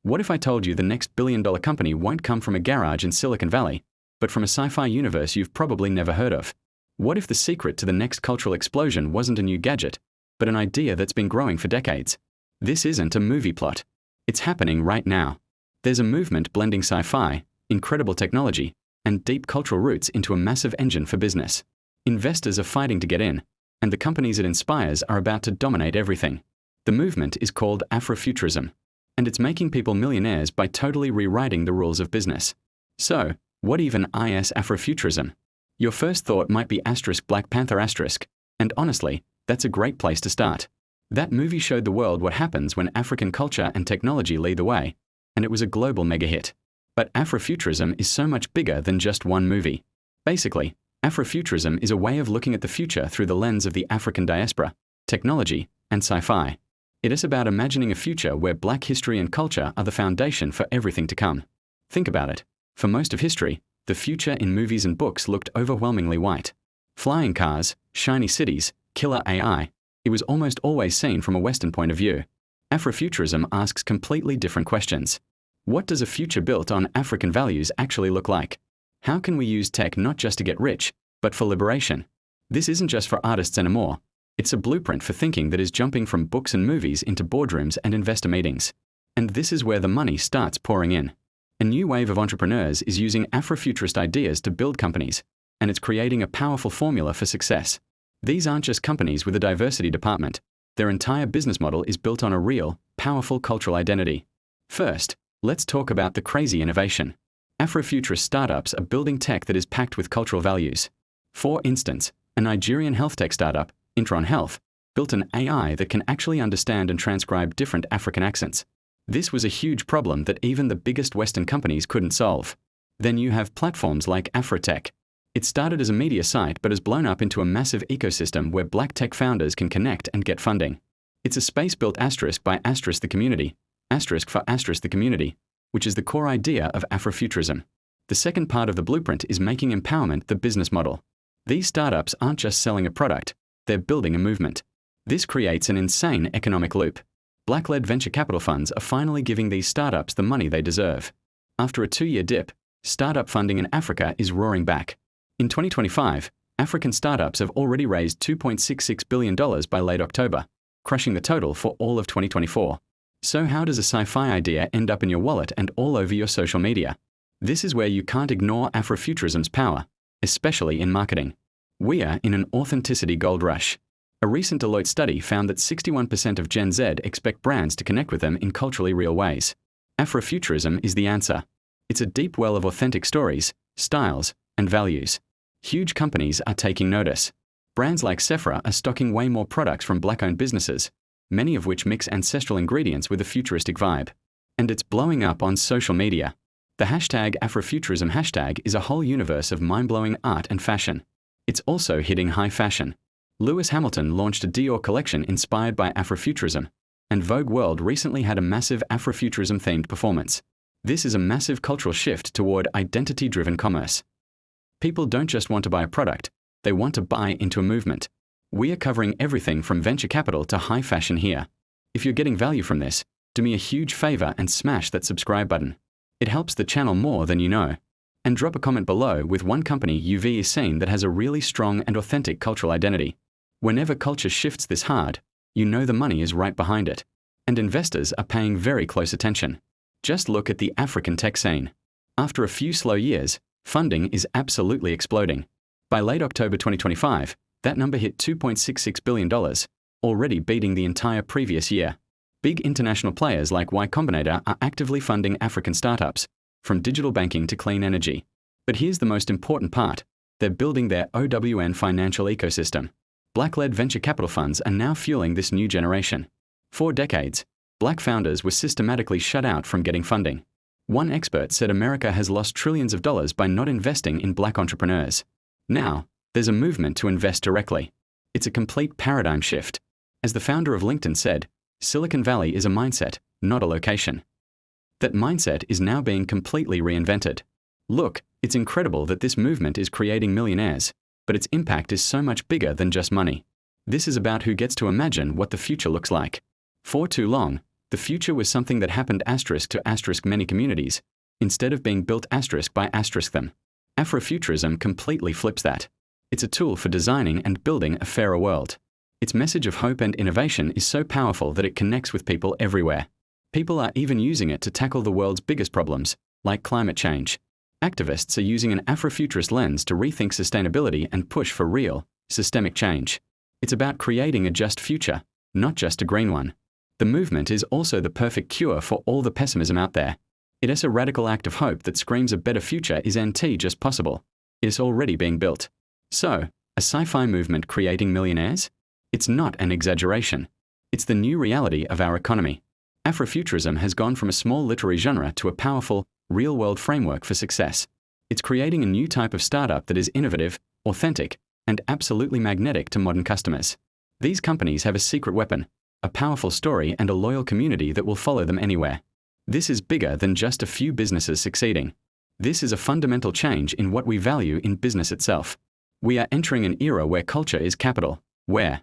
What if I told you the next billion-dollar company won't come from a garage in Silicon Valley, but from a sci-fi universe you've probably never heard of? What if the secret to the next cultural explosion wasn't a new gadget, but an idea that's been growing for decades? This isn't a movie plot. It's happening right now. There's a movement blending sci-fi, incredible technology, and deep cultural roots into a massive engine for business. Investors are fighting to get in, and the companies it inspires are about to dominate everything. The movement is called Afrofuturism, and it's making people millionaires by totally rewriting the rules of business. So, what even is Afrofuturism? Your first thought might be Black Panther *, and honestly, that's a great place to start. That movie showed the world what happens when African culture and technology lead the way, and it was a global mega hit. But Afrofuturism is so much bigger than just one movie. Basically, Afrofuturism is a way of looking at the future through the lens of the African diaspora, technology, and sci-fi. It is about imagining a future where Black history and culture are the foundation for everything to come. Think about it. For most of history, the future in movies and books looked overwhelmingly white. Flying cars, shiny cities, killer AI. It was almost always seen from a Western point of view. Afrofuturism asks completely different questions. What does a future built on African values actually look like? How can we use tech not just to get rich, but for liberation? This isn't just for artists anymore. It's a blueprint for thinking that is jumping from books and movies into boardrooms and investor meetings. And this is where the money starts pouring in. A new wave of entrepreneurs is using Afrofuturist ideas to build companies, and it's creating a powerful formula for success. These aren't just companies with a diversity department. Their entire business model is built on a real, powerful cultural identity. First, let's talk about the crazy innovation. Afrofuturist startups are building tech that is packed with cultural values. For instance, a Nigerian health tech startup, Intron Health, built an AI that can actually understand and transcribe different African accents. This was a huge problem that even the biggest Western companies couldn't solve. Then you have platforms like Afrotech. It started as a media site but has blown up into a massive ecosystem where Black tech founders can connect and get funding. It's a space built by the community, the community, which is the core idea of Afrofuturism. The second part of the blueprint is making empowerment the business model. These startups aren't just selling a product, they're building a movement. This creates an insane economic loop. Black-led venture capital funds are finally giving these startups the money they deserve. After a 2-year dip, startup funding in Africa is roaring back. In 2025, African startups have already raised $2.66 billion by late October, crushing the total for all of 2024. So how does a sci-fi idea end up in your wallet and all over your social media? This is where you can't ignore Afrofuturism's power, especially in marketing. We are in an authenticity gold rush. A recent Deloitte study found that 61% of Gen Z expect brands to connect with them in culturally real ways. Afrofuturism is the answer. It's a deep well of authentic stories, styles, and values. Huge companies are taking notice. Brands like Sephora are stocking way more products from Black-owned businesses, many of which mix ancestral ingredients with a futuristic vibe. And it's blowing up on social media. The #Afrofuturism hashtag is a whole universe of mind-blowing art and fashion. It's also hitting high fashion. Lewis Hamilton launched a Dior collection inspired by Afrofuturism, and Vogue World recently had a massive Afrofuturism-themed performance. This is a massive cultural shift toward identity-driven commerce. People don't just want to buy a product, they want to buy into a movement. We are covering everything from venture capital to high fashion here. If you're getting value from this, do me a huge favor and smash that subscribe button. It helps the channel more than you know. And drop a comment below with one company you've seen that has a really strong and authentic cultural identity. Whenever culture shifts this hard, you know the money is right behind it. And investors are paying very close attention. Just look at the African tech scene. After a few slow years, funding is absolutely exploding. By late October 2025, that number hit $2.66 billion, already beating the entire previous year. Big international players like Y Combinator are actively funding African startups, from digital banking to clean energy. But here's the most important part. They're building their OWN financial ecosystem. Black-led venture capital funds are now fueling this new generation. For decades, Black founders were systematically shut out from getting funding. One expert said America has lost trillions of dollars by not investing in Black entrepreneurs. Now, there's a movement to invest directly. It's a complete paradigm shift. As the founder of LinkedIn said, Silicon Valley is a mindset, not a location. That mindset is now being completely reinvented. Look, it's incredible that this movement is creating millionaires, but its impact is so much bigger than just money. This is about who gets to imagine what the future looks like. For too long, the the future was something that happened asterisk to asterisk many communities, instead of being built asterisk by asterisk them. Afrofuturism completely flips that. It's a tool for designing and building a fairer world. Its message of hope and innovation is so powerful that it connects with people everywhere. People are even using it to tackle the world's biggest problems, like climate change. Activists are using an Afrofuturist lens to rethink sustainability and push for real, systemic change. It's about creating a just future, not just a green one. The movement is also the perfect cure for all the pessimism out there. It is a radical act of hope that screams a better future is just possible. It is already being built. So, a sci-fi movement creating millionaires? It's not an exaggeration. It's the new reality of our economy. Afrofuturism has gone from a small literary genre to a powerful, real-world framework for success. It's creating a new type of startup that is innovative, authentic, and absolutely magnetic to modern customers. These companies have a secret weapon, a powerful story and a loyal community that will follow them anywhere. This is bigger than just a few businesses succeeding. This is a fundamental change in what we value in business itself. We are entering an era where culture is capital, where